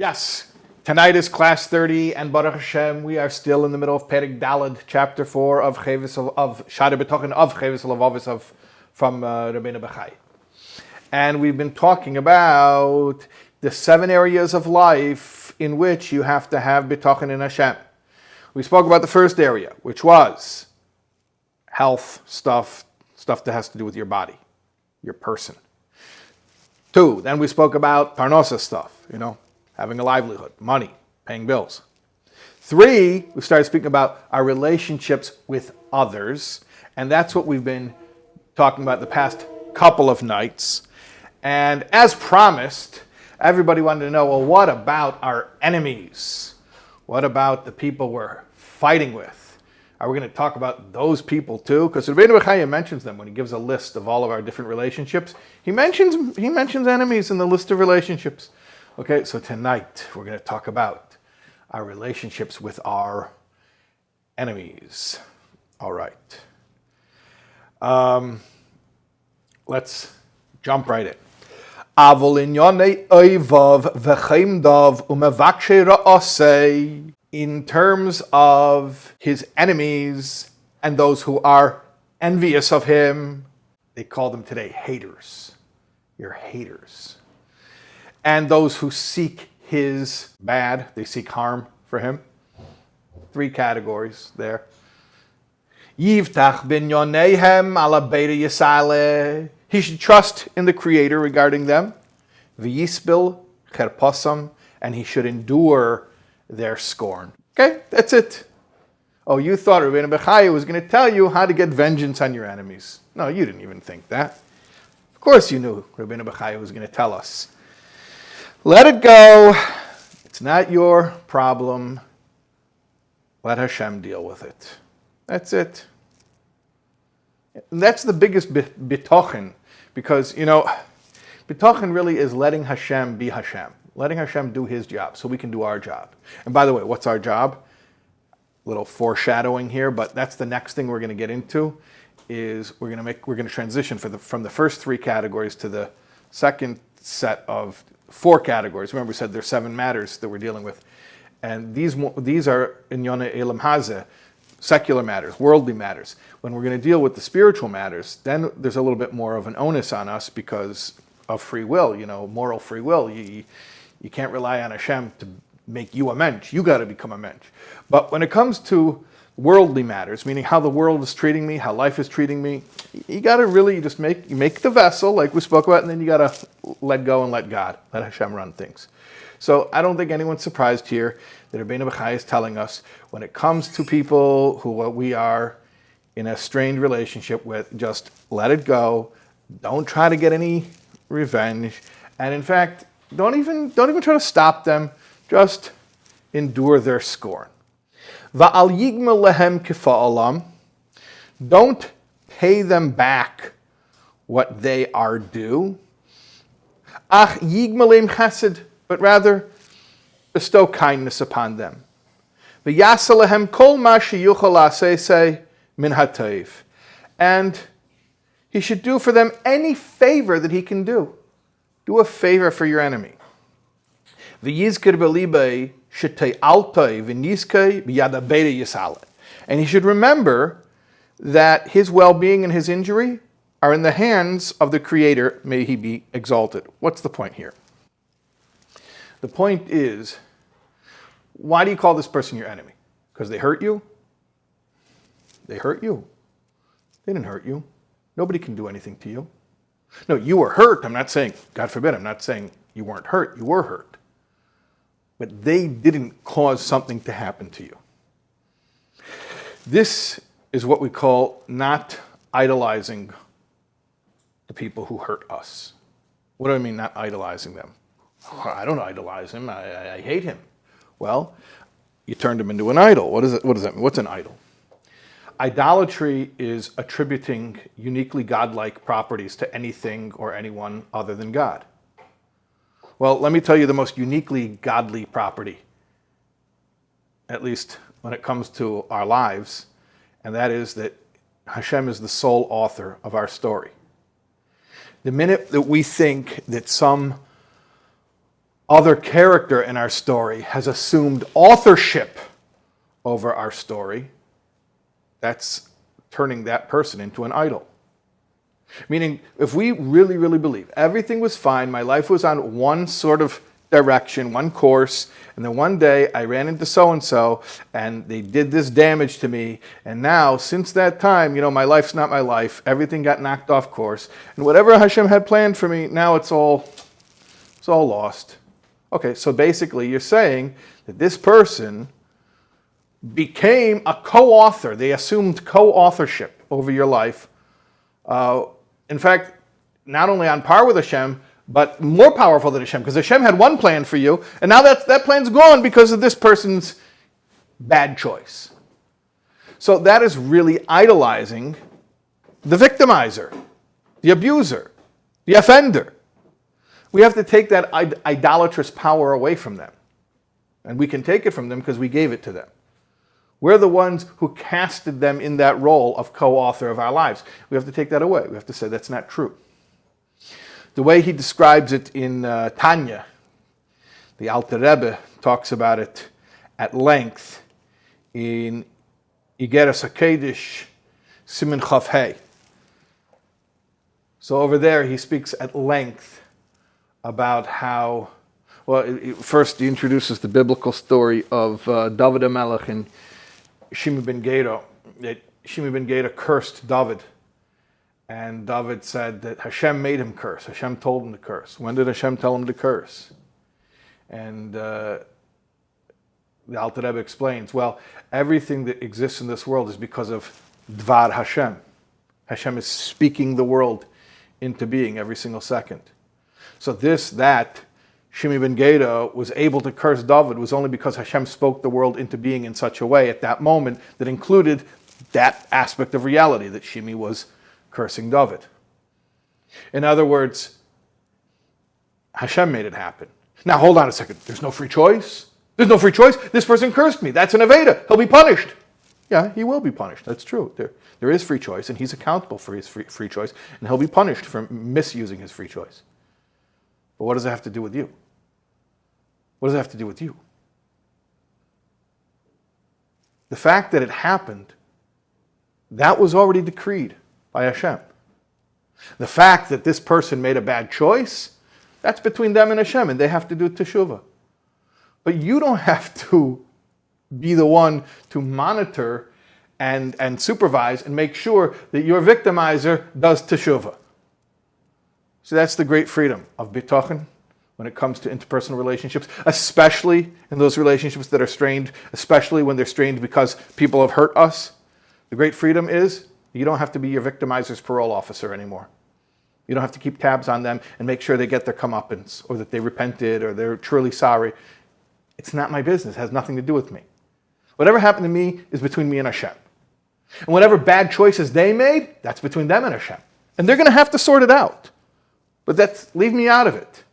Yes, tonight is class 30, and Baruch Hashem, we are still in the middle of Perek Daled, chapter 4 of Shaar HaBitachon of Chovos HaLevavos from Rabenu Bachaye. And we've been talking about the 7 areas of life in which you have to have bitachon in Hashem. We spoke about the first area, which was health stuff that has to do with your body, your person. 2, then we spoke about parnosa stuff, having a livelihood, money, paying bills. 3, we started speaking about our relationships with others, and that's what we've been talking about the past couple of nights. And as promised, everybody wanted to know, well, what about our enemies? What about the people we're fighting with? Are we going to talk about those people too? Because Rabenu Bachaye mentions them when he gives a list of all of our different relationships. He mentions enemies in the list of relationships. Okay, so tonight we're going to talk about our relationships with our enemies. All right. Let's jump right in. In terms of his enemies and those who are envious of him, they call them today haters. You're haters. And those who seek his bad, they seek harm for him. 3 categories there. Yivtach binyonehem ala beita yisale. He should trust in the Creator regarding them. V'yisbil cherposam, and he should endure their scorn. Okay, that's it. Oh, you thought Rabenu Bachaye was going to tell you how to get vengeance on your enemies. No, you didn't even think that. Of course you knew Rabenu Bachaye was going to tell us. Let it go. It's not your problem. Let Hashem deal with it. That's it. And that's the biggest bitachon, because, bitachon really is letting Hashem be Hashem. Letting Hashem do his job so we can do our job. And by the way, what's our job? A little foreshadowing here, but that's the next thing we're going to get into, is we're going to transition from the first 3 categories to the second set of 4 categories. Remember, we said there's 7 matters that we're dealing with. And these are inyone elam hazeh, secular matters, worldly matters. When we're going to deal with the spiritual matters, then there's a little bit more of an onus on us because of free will, moral free will. You can't rely on Hashem to make you a mensch. You got to become a mensch. But when it comes to worldly matters, meaning how the world is treating me, how life is treating me, you got to really just make the vessel, like we spoke about, and then you got to let go and let God, let Hashem run things. So I don't think anyone's surprised here that Rabenu Bachaye is telling us when it comes to people who we are in a strained relationship with, just let it go. Don't try to get any revenge. And in fact, don't even try to stop them. Just endure their scorn. Va'al yigmel lehem kifa'alam. Don't pay them back what they are due. Ach yigmelem chesed, but rather bestow kindness upon them. V'yasa lehem kol ma sheyuchal la'aseh min hatayv. And he should do for them any favor that he can do. Do a favor for your enemy. V'yizkir b'libay shetei altay v'nizkei b'yada beita yisale. And he should remember that his well-being and his injury are in the hands of the Creator. May he be exalted. What's the point here? The point is, why do you call this person your enemy? Because they hurt you? They hurt you. They didn't hurt you. Nobody can do anything to you. No, you were hurt. I'm not saying, God forbid, I'm not saying you weren't hurt. You were hurt. But they didn't cause something to happen to you. This is what we call not idolizing the people who hurt us. What do I mean, not idolizing them? I don't idolize him. I hate him. Well, you turned him into an idol. What does that mean? What's an idol? Idolatry is attributing uniquely godlike properties to anything or anyone other than God. Well, let me tell you the most uniquely godly property, at least when it comes to our lives, and that is that Hashem is the sole author of our story. The minute that we think that some other character in our story has assumed authorship over our story, that's turning that person into an idol. Meaning, if we really, really believe everything was fine, my life was on one sort of direction, one course, and then one day I ran into so-and-so and they did this damage to me, and now, since that time, my life's not my life, everything got knocked off course, and whatever Hashem had planned for me, now it's all lost. Okay, so basically you're saying that this person became a co-author. They assumed co-authorship over your life. In fact, not only on par with Hashem, but more powerful than Hashem, because Hashem had one plan for you, and now that plan's gone because of this person's bad choice. So that is really idolizing the victimizer, the abuser, the offender. We have to take that idolatrous power away from them. And we can take it from them because we gave it to them. We're the ones who casted them in that role of co-author of our lives. We have to take that away. We have to say that's not true. The way he describes it in Tanya, the Alter Rebbe talks about it at length in Igeres HaKedesh, Siman Chav Hey. So over there he speaks at length about how, first he introduces the biblical story of David HaMelech and Shimi ben Gera, that Shimi ben Gera cursed David. And David said that Hashem made him curse. Hashem told him to curse. When did Hashem tell him to curse? And the Alter Rebbe explains, everything that exists in this world is because of Dvar Hashem. Hashem is speaking the world into being every single second. So that Shimi ben Gera was able to curse David was only because Hashem spoke the world into being in such a way at that moment that included that aspect of reality, that Shimi was cursing David. In other words, Hashem made it happen. Now hold on a second. There's no free choice? There's no free choice? This person cursed me. That's an Aveda. He'll be punished. Yeah, he will be punished. That's true. There is free choice, and he's accountable for his free choice, and he'll be punished for misusing his free choice. But what does it have to do with you? What does it have to do with you? The fact that it happened, that was already decreed by Hashem. The fact that this person made a bad choice, that's between them and Hashem, and they have to do teshuvah. But you don't have to be the one to monitor and supervise and make sure that your victimizer does teshuvah. So that's the great freedom of bitachon when it comes to interpersonal relationships, especially in those relationships that are strained, especially when they're strained because people have hurt us. The great freedom is you don't have to be your victimizer's parole officer anymore. You don't have to keep tabs on them and make sure they get their comeuppance or that they repented or they're truly sorry. It's not my business. It has nothing to do with me. Whatever happened to me is between me and Hashem. And whatever bad choices they made, that's between them and Hashem. And they're going to have to sort it out. But leave me out of it.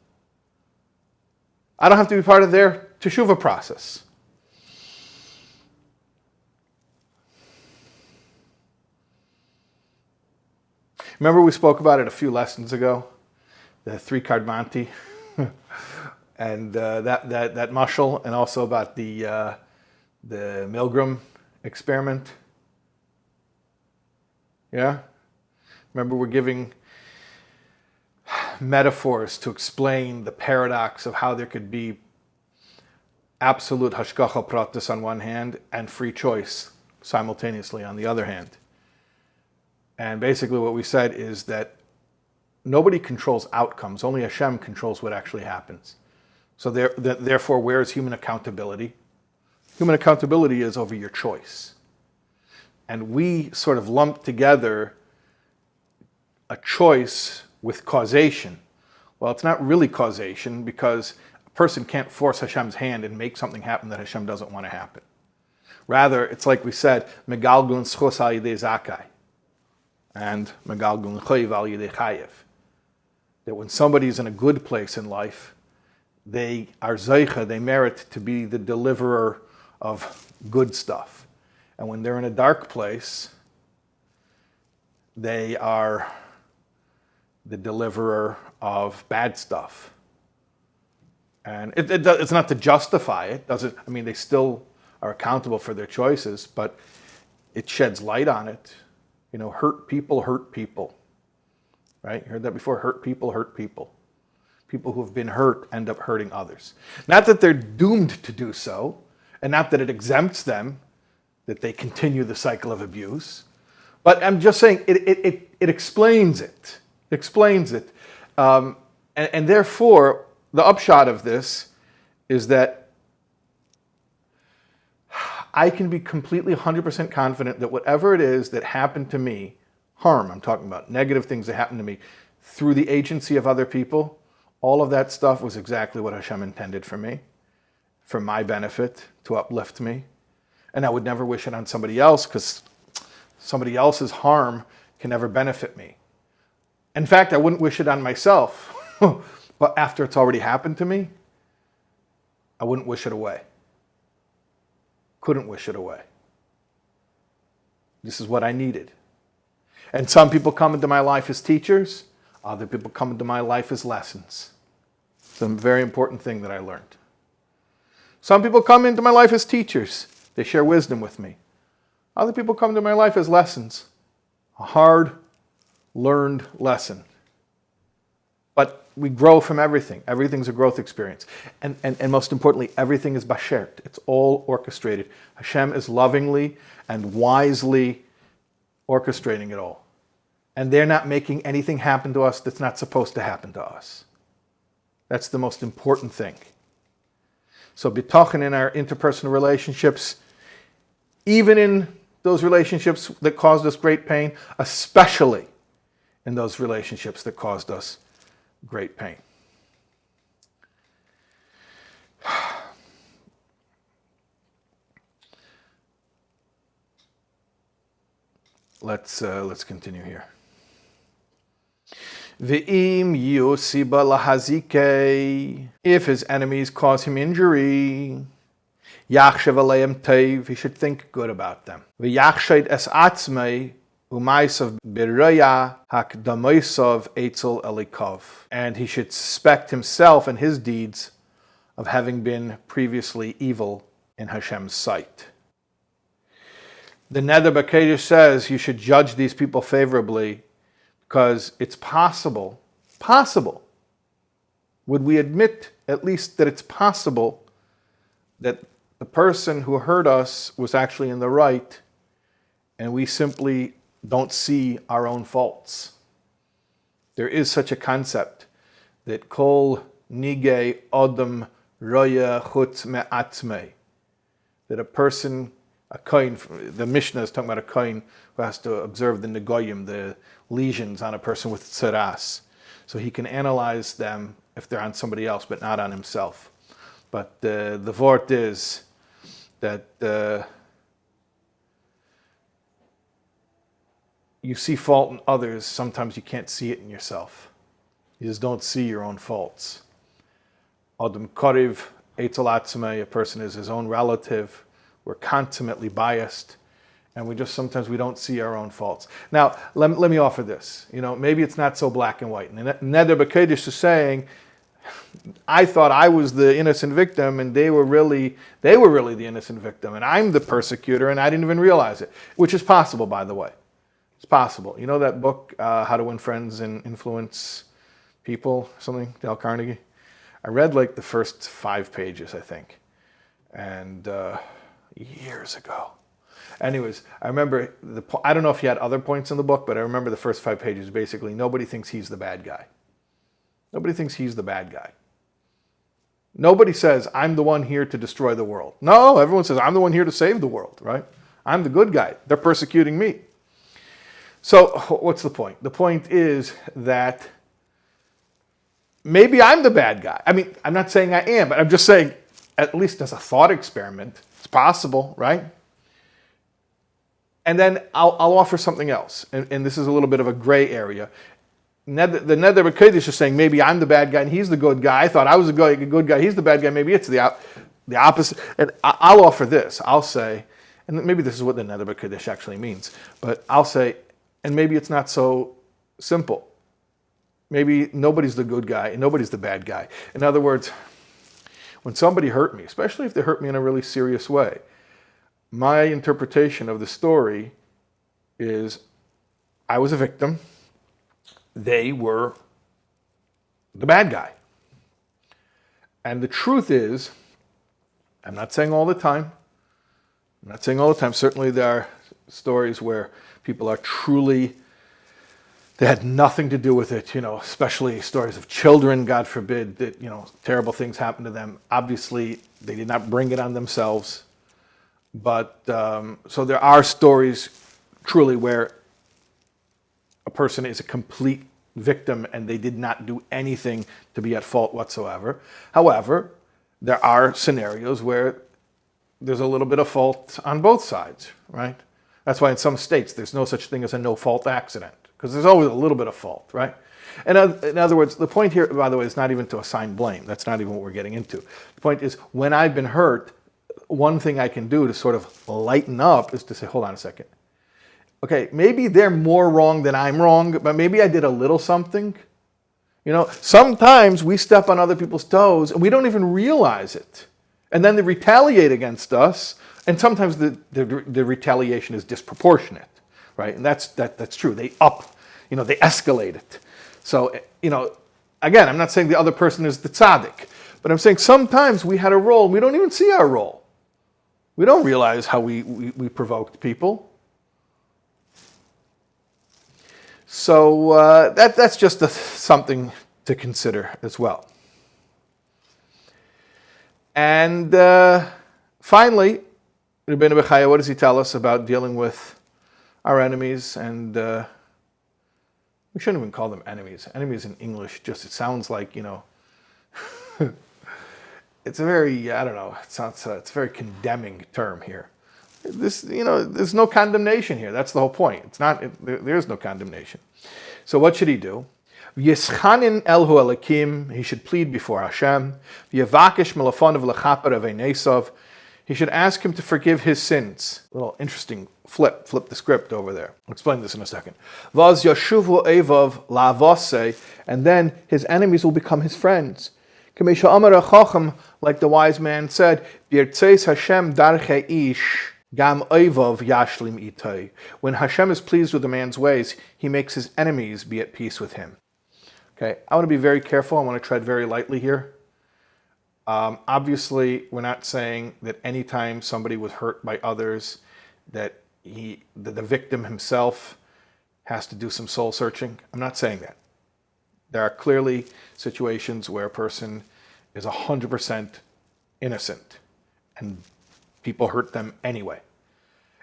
I don't have to be part of their teshuvah process. Remember we spoke about it a few lessons ago? The three-card Monty. And that mashal, and also about the Milgram experiment. Yeah? Remember we're giving metaphors to explain the paradox of how there could be absolute hashgacha pratis on one hand and free choice simultaneously on the other hand. And basically what we said is that nobody controls outcomes, only Hashem controls what actually happens. So therefore, where is human accountability? Human accountability is over your choice. And we sort of lump together a choice with causation. Well, it's not really causation because a person can't force Hashem's hand and make something happen that Hashem doesn't want to happen. Rather, it's like we said, megalgun schos al yidei zakai and megalgun chayiv al yidei chayiv. That when somebody's in a good place in life, they are zeicha, they merit to be the deliverer of good stuff. And when they're in a dark place, they are the deliverer of bad stuff. And it's not to justify it. Doesn't, I mean, they still are accountable for their choices, but it sheds light on it. You know, hurt people, right? You heard that before? Hurt people, hurt people. People who have been hurt end up hurting others. Not that they're doomed to do so, and not that it exempts them, that they continue the cycle of abuse. But I'm just saying it explains it. It explains it. And therefore, the upshot of this is that I can be completely 100% confident that whatever it is that happened to me, harm I'm talking about, negative things that happened to me, through the agency of other people, all of that stuff was exactly what Hashem intended for me, for my benefit, to uplift me. And I would never wish it on somebody else, because somebody else's harm can never benefit me. In fact, I wouldn't wish it on myself. But after it's already happened to me, I wouldn't wish it away. Couldn't wish it away. This is what I needed. And some people come into my life as teachers. Other people come into my life as lessons. It's a very important thing that I learned. Some people come into my life as teachers. They share wisdom with me. Other people come into my life as lessons. A hard-learned lesson. But we grow from everything. Everything's a growth experience. And most importantly, everything is bashert. It's all orchestrated. Hashem is lovingly and wisely orchestrating it all. And they're not making anything happen to us that's not supposed to happen to us. That's the most important thing. So bitachon in our interpersonal relationships, even in those relationships that caused us great pain, especially in those relationships that caused us great pain. Let's continue here. Ve'im yusiba lahazike, if his enemies cause him injury, yachshav aleim teiv, he should think good about them. Ve'yachshayd es atzmei umaisav biraya hakdamoisav etzel elikov, and he should suspect himself and his deeds of having been previously evil in Hashem's sight. The Neder Bachaye says you should judge these people favorably because it's possible, would we admit at least that it's possible that the person who hurt us was actually in the right and we simply don't see our own faults. There is such a concept that kol nige odom roya chutz me'atzmei, that a person, a kohen, the Mishnah is talking about a kohen who has to observe the negoyim, the lesions on a person with tzaras. So he can analyze them if they're on somebody else, but not on himself. But the vort is that you see fault in others, sometimes you can't see it in yourself. You just don't see your own faults. Adam Kariv, Eitzel Atzmei, a person is his own relative. We're consummately biased, and sometimes we don't see our own faults. Now, let me offer this. You know, maybe it's not so black and white. And Neder Bachaye is saying, I thought I was the innocent victim, and they were really the innocent victim, and I'm the persecutor, and I didn't even realize it. Which is possible, by the way. It's possible. You know that book, How to Win Friends and Influence People, something, Dale Carnegie? I read like the first 5 pages, I think, and years ago. Anyways, I remember, I don't know if he had other points in the book, but I remember the first 5 pages, basically, nobody thinks he's the bad guy. Nobody thinks he's the bad guy. Nobody says, I'm the one here to destroy the world. No, everyone says, I'm the one here to save the world, right? I'm the good guy. They're persecuting me. So what's the point? The point is that maybe I'm the bad guy. I mean, I'm not saying I am, but I'm just saying, at least as a thought experiment, it's possible, right? And then I'll offer something else, and this is a little bit of a gray area. The Neder Bachaye is just saying, maybe I'm the bad guy and he's the good guy. I thought I was a good guy, he's the bad guy. Maybe it's the opposite. And I'll offer this. I'll say, and maybe this is what the Neder Bachaye actually means, but I'll say, and maybe it's not so simple. Maybe nobody's the good guy and nobody's the bad guy. In other words, When somebody hurt me, especially if they hurt me in a really serious way, my interpretation of the story is I was a victim. They were the bad guy. And the truth is, I'm not saying all the time. Certainly there are stories where people are truly, they had nothing to do with it, especially stories of children, God forbid, that, terrible things happen to them. Obviously, they did not bring it on themselves. But, so there are stories truly where a person is a complete victim and they did not do anything to be at fault whatsoever. However, there are scenarios where there's a little bit of fault on both sides, right? That's why in some states there's no such thing as a no-fault accident, because there's always a little bit of fault, right? And in other words, the point here, by the way, is not even to assign blame. That's not even what we're getting into. The point is, when I've been hurt, one thing I can do to sort of lighten up is to say, hold on a second. Okay, maybe they're more wrong than I'm wrong, but maybe I did a little something. Sometimes we step on other people's toes and we don't even realize it. And then they retaliate against us, and sometimes the retaliation is disproportionate, right? And that's true. They escalate it. So, again, I'm not saying the other person is the tzaddik, but I'm saying sometimes we had a role, and we don't even see our role. We don't realize how we provoked people. So that's just something to consider as well. And finally, Rabenu Bachaye, what does he tell us about dealing with our enemies? And we shouldn't even call them enemies. Enemies in English, it sounds like, it's a very, it's a very condemning term here. There's no condemnation here. That's the whole point. There's no condemnation. So what should he do? Yischanin elhu elakim, he should plead before Hashem. V'yavakish melafonav lechaper aveinesav, he should ask him to forgive his sins. A little interesting flip the script over there. I'll explain this in a second. Vaz yashuvu evav la'avase, and then his enemies will become his friends. Kamesha amar chacham, like the wise man said, B'yirtzeis Hashem darchei ish, gam evav yashlim itay. When Hashem is pleased with a man's ways, he makes his enemies be at peace with him. Okay, I want to be very careful. I want to tread very lightly here. Obviously, we're not saying that anytime somebody was hurt by others, that the victim himself has to do some soul searching. I'm not saying that. There are clearly situations where a person is 100% innocent and people hurt them anyway.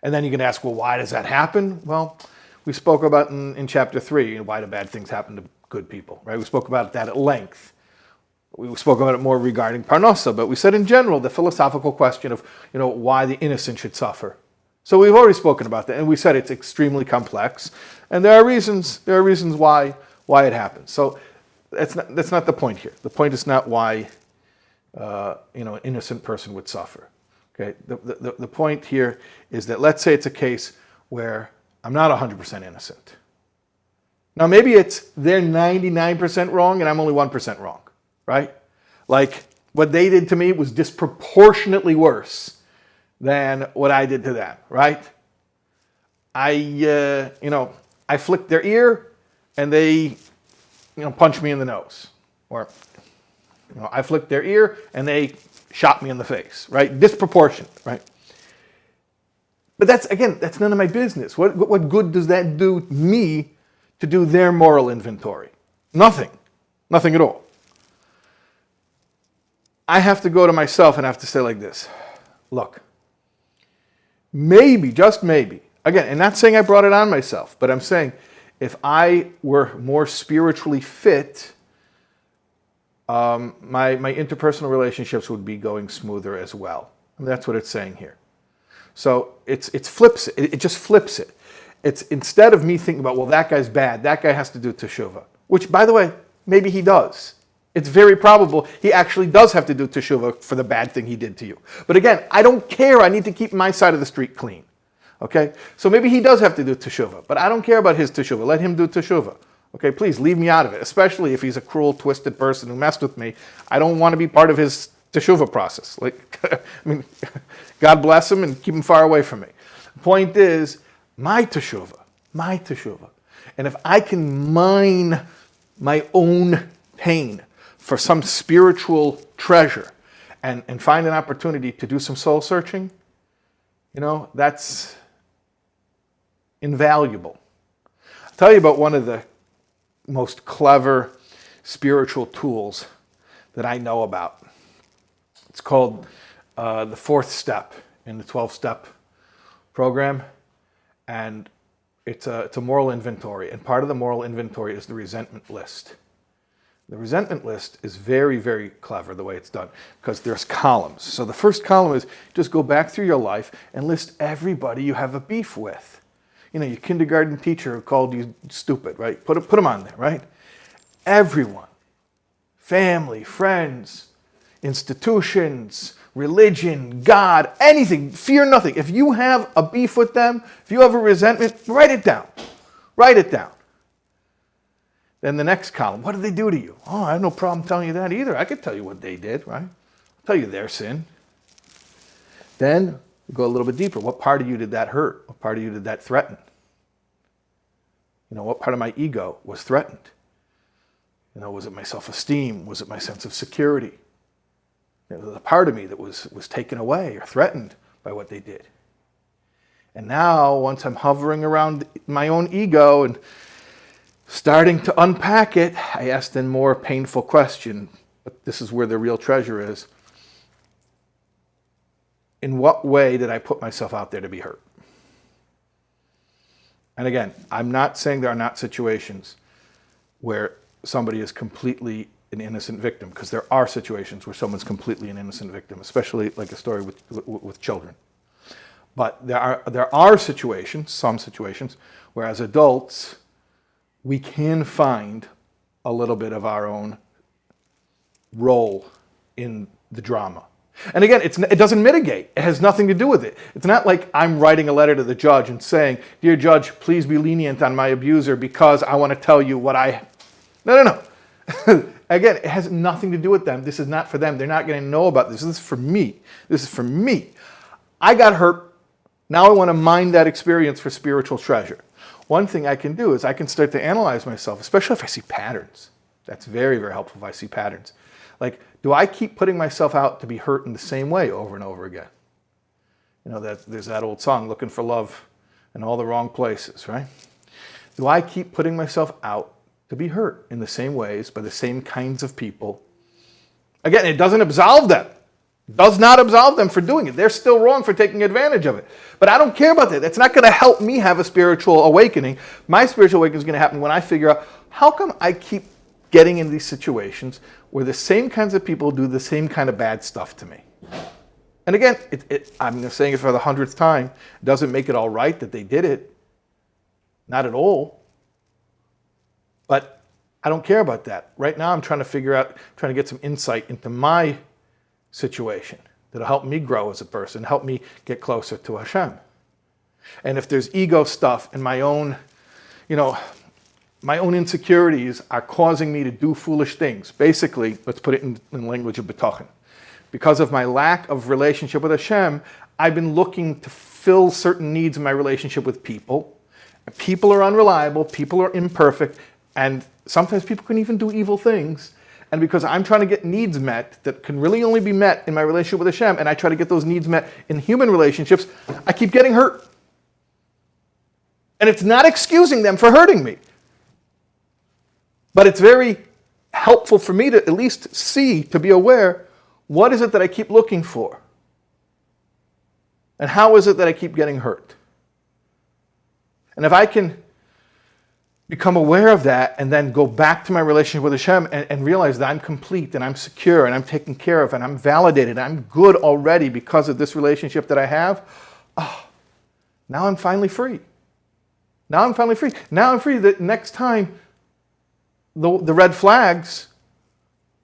And then you can ask, well, why does that happen? Well, we spoke about in chapter 3, why do bad things happen to good people, right? We spoke about that at length. We spoke about it more regarding Parnasa, but we said in general the philosophical question of, why the innocent should suffer. So we've already spoken about that, and we said it's extremely complex, and there are reasons why it happens. So that's not the point here. The point is not why an innocent person would suffer. Okay. The point here is that let's say it's a case where I'm not 100% innocent. Now maybe they're 99% wrong and I'm only 1% wrong, right? Like what they did to me was disproportionately worse than what I did to them, right? I flicked their ear and they, punched me in the nose. Or, I flicked their ear and they shot me in the face, right? Disproportionate, right? But that's none of my business. What good does that do me to do their moral inventory? Nothing at all. I have to go to myself and have to say like this, look, maybe, just maybe, again, and not saying I brought it on myself, but I'm saying if I were more spiritually fit, my interpersonal relationships would be going smoother as well. And that's what it's saying here. So it flips it. It just flips it. It's instead of me thinking about, well, that guy's bad, that guy has to do teshuvah, which, by the way, maybe he does. It's very probable he actually does have to do teshuvah for the bad thing he did to you. But again, I don't care. I need to keep my side of the street clean. Okay? So maybe he does have to do teshuvah, but I don't care about his teshuvah. Let him do teshuvah. Okay? Please leave me out of it, especially if he's a cruel, twisted person who messed with me. I don't want to be part of his teshuvah process. Like, I mean, God bless him and keep him far away from me. The point is, my teshuvah. And if I can mine my own pain for some spiritual treasure and find an opportunity to do some soul searching, that's invaluable. I'll tell you about one of the most clever spiritual tools that I know about. It's called the fourth step in the 12-step program, and it's a moral inventory, and part of the moral inventory is the resentment list. The resentment list is very, very clever the way it's done, because there's columns. So the first column is just go back through your life and list everybody you have a beef with. Your kindergarten teacher who called you stupid, right? Put them on there, right? Everyone. Family, friends, institutions, religion, God, anything. Fear nothing. If you have a beef with them, if you have a resentment, write it down. Write it down. Then the next column, what did they do to you? Oh, I have no problem telling you that either. I could tell you what they did, right? I'll tell you their sin. Then we go a little bit deeper. What part of you did that hurt? What part of you did that threaten? What part of my ego was threatened? Was it my self-esteem? Was it my sense of security? The part of me that was taken away or threatened by what they did. And now, once I'm hovering around my own ego and starting to unpack it, I ask the more painful question, but this is where the real treasure is. In what way did I put myself out there to be hurt? And again, I'm not saying there are not situations where somebody is completely an innocent victim, because there are situations where someone's completely an innocent victim, especially like a story with children. But there are situations, some situations, where as adults, we can find a little bit of our own role in the drama. And again, it doesn't mitigate. It has nothing to do with it. It's not like I'm writing a letter to the judge and saying, "Dear judge, please be lenient on my abuser because I want to tell you what I..." No. Again, it has nothing to do with them. This is not for them. They're not going to know about this. This is for me. This is for me. I got hurt. Now I want to mine that experience for spiritual treasure. One thing I can do is I can start to analyze myself, especially if I see patterns. That's very, very helpful if I see patterns. Like, do I keep putting myself out to be hurt in the same way over and over again? There's that old song, looking for love in all the wrong places, right? Do I keep putting myself out to be hurt in the same ways by the same kinds of people? Again, it doesn't absolve them. It does not absolve them for doing it. They're still wrong for taking advantage of it. But I don't care about that. That's not going to help me have a spiritual awakening. My spiritual awakening is going to happen when I figure out, how come I keep getting in these situations where the same kinds of people do the same kind of bad stuff to me? And again, I'm saying it for the 100th time, it doesn't make it all right that they did it. Not at all. But I don't care about that. Right now I'm trying to get some insight into my situation that'll help me grow as a person, help me get closer to Hashem. And if there's ego stuff and my own insecurities are causing me to do foolish things, basically, let's put it in the language of Bitachon. Because of my lack of relationship with Hashem, I've been looking to fill certain needs in my relationship with people. People are unreliable, people are imperfect, and sometimes people can even do evil things. And because I'm trying to get needs met that can really only be met in my relationship with Hashem, and I try to get those needs met in human relationships, I keep getting hurt. And it's not excusing them for hurting me. But it's very helpful for me to at least see, to be aware, what is it that I keep looking for? And how is it that I keep getting hurt? And if I can become aware of that and then go back to my relationship with Hashem and realize that I'm complete and I'm secure and I'm taken care of and I'm validated and I'm good already because of this relationship that I have, now I'm finally free. Now I'm free that next time the red flags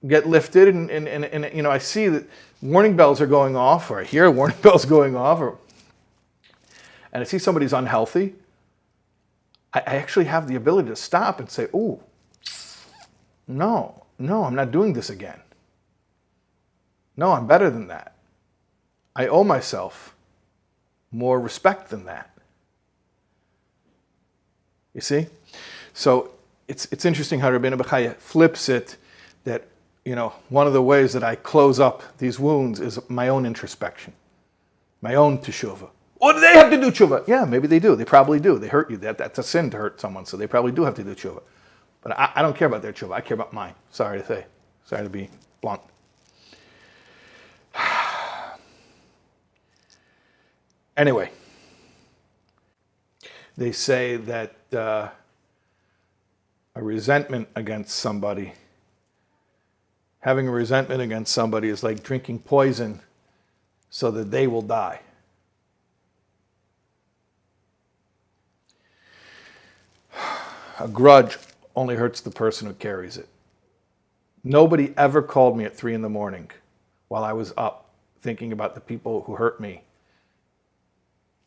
get lifted and I see that warning bells are going off, or I hear warning bells going off, and I see somebody's unhealthy, I actually have the ability to stop and say, "Oh, no, I'm not doing this again." No, I'm better than that. I owe myself more respect than that. You see? So it's interesting how Rabenu Bachaye flips it, that, one of the ways that I close up these wounds is my own introspection, my own teshuvah. What do they have to do teshuvah? Yeah, maybe they do. They probably do. They hurt you. That's a sin to hurt someone, so they probably do have to do teshuvah. But I don't care about their teshuvah. I care about mine. Sorry to say. Sorry to be blunt. Anyway, they say that a resentment against somebody, having a resentment against somebody is like drinking poison so that they will die. A grudge only hurts the person who carries it. Nobody ever called me at 3 a.m. while I was up thinking about the people who hurt me.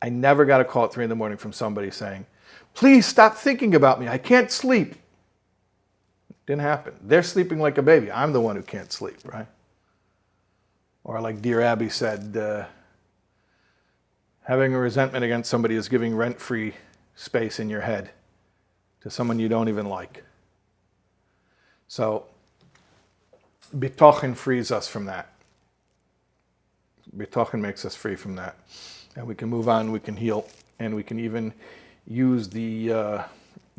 I never got a call at 3 a.m. from somebody saying, please stop thinking about me. I can't sleep. Didn't happen. They're sleeping like a baby. I'm the one who can't sleep, right? Or like Dear Abby said, having a resentment against somebody is giving rent-free space in your head to someone you don't even like. So, Bitachon frees us from that. Bitachon makes us free from that. And we can move on, we can heal, and we can even use the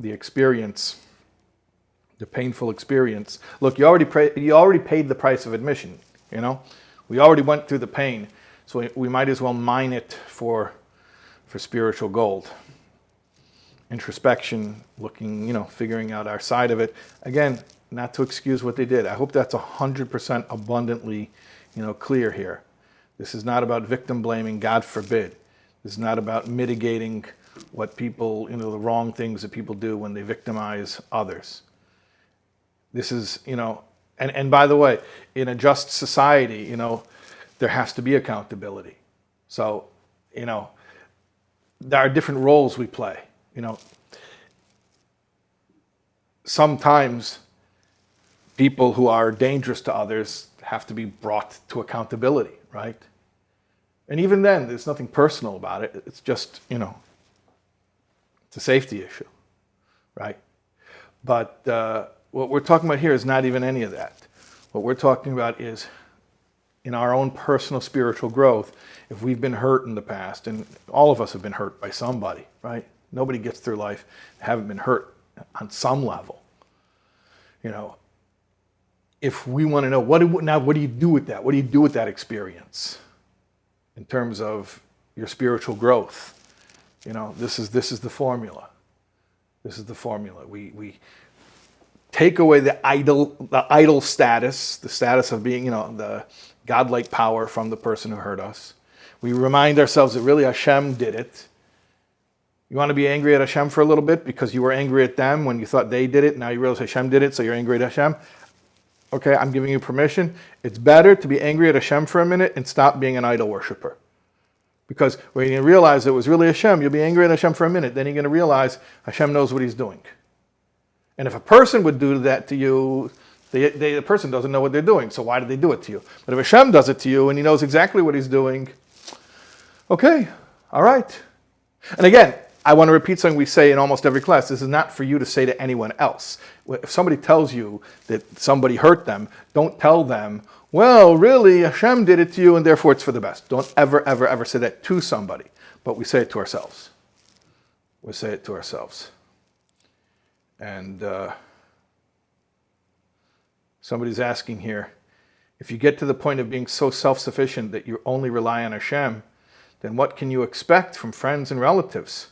experience, the painful experience. Look, you already paid the price of admission, We already went through the pain, so we might as well mine it for spiritual gold. Introspection, looking, figuring out our side of it. Again, not to excuse what they did. I hope that's 100% abundantly, clear here. This is not about victim blaming, God forbid. This is not about mitigating what people, the wrong things that people do when they victimize others. This is, and by the way, in a just society, there has to be accountability. So, there are different roles we play. Sometimes people who are dangerous to others have to be brought to accountability, right? And even then, there's nothing personal about it. It's just, it's a safety issue, right? But what we're talking about here is not even any of that. What we're talking about is in our own personal spiritual growth, if we've been hurt in the past, and all of us have been hurt by somebody, right? Nobody gets through life and haven't been hurt on some level. If we want to know, what do you do with that? What do you do with that experience in terms of your spiritual growth? This is the formula. This is the formula. We take away the idol status, the status of being, the godlike power from the person who hurt us. We remind ourselves that really Hashem did it. You want to be angry at Hashem for a little bit because you were angry at them when you thought they did it. Now you realize Hashem did it, so you're angry at Hashem. Okay, I'm giving you permission. It's better to be angry at Hashem for a minute and stop being an idol worshiper. Because when you realize it was really Hashem, you'll be angry at Hashem for a minute. Then you're going to realize Hashem knows what he's doing. And if a person would do that to you, the person doesn't know what they're doing, so why did they do it to you? But if Hashem does it to you and he knows exactly what he's doing, okay, all right. And again, I want to repeat something we say in almost every class. This is not for you to say to anyone else. If somebody tells you that somebody hurt them, don't tell them, well, really, Hashem did it to you and therefore it's for the best. Don't ever, ever, ever say that to somebody. But we say it to ourselves. We say it to ourselves. And somebody's asking here, if you get to the point of being so self-sufficient that you only rely on Hashem, then what can you expect from friends and relatives,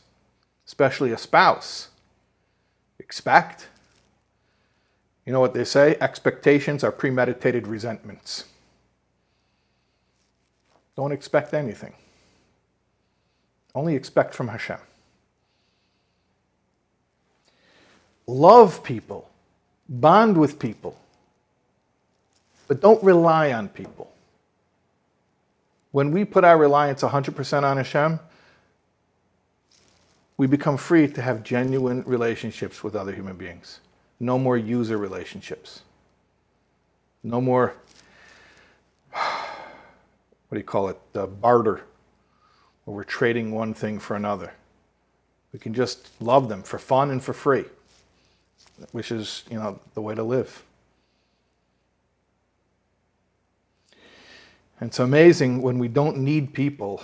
especially a spouse? Expect? You know what they say? Expectations are premeditated resentments. Don't expect anything. Only expect from Hashem. Love people. Bond with people. But don't rely on people. When we put our reliance 100% on Hashem, we become free to have genuine relationships with other human beings. No more user relationships. No more what do you call it, barter, where we're trading one thing for another. We can just love them for fun and for free, which is, the way to live. And it's amazing when we don't need people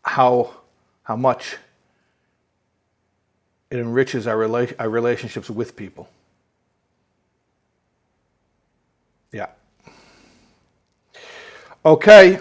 how much it enriches our relationships with people. Yeah. Okay.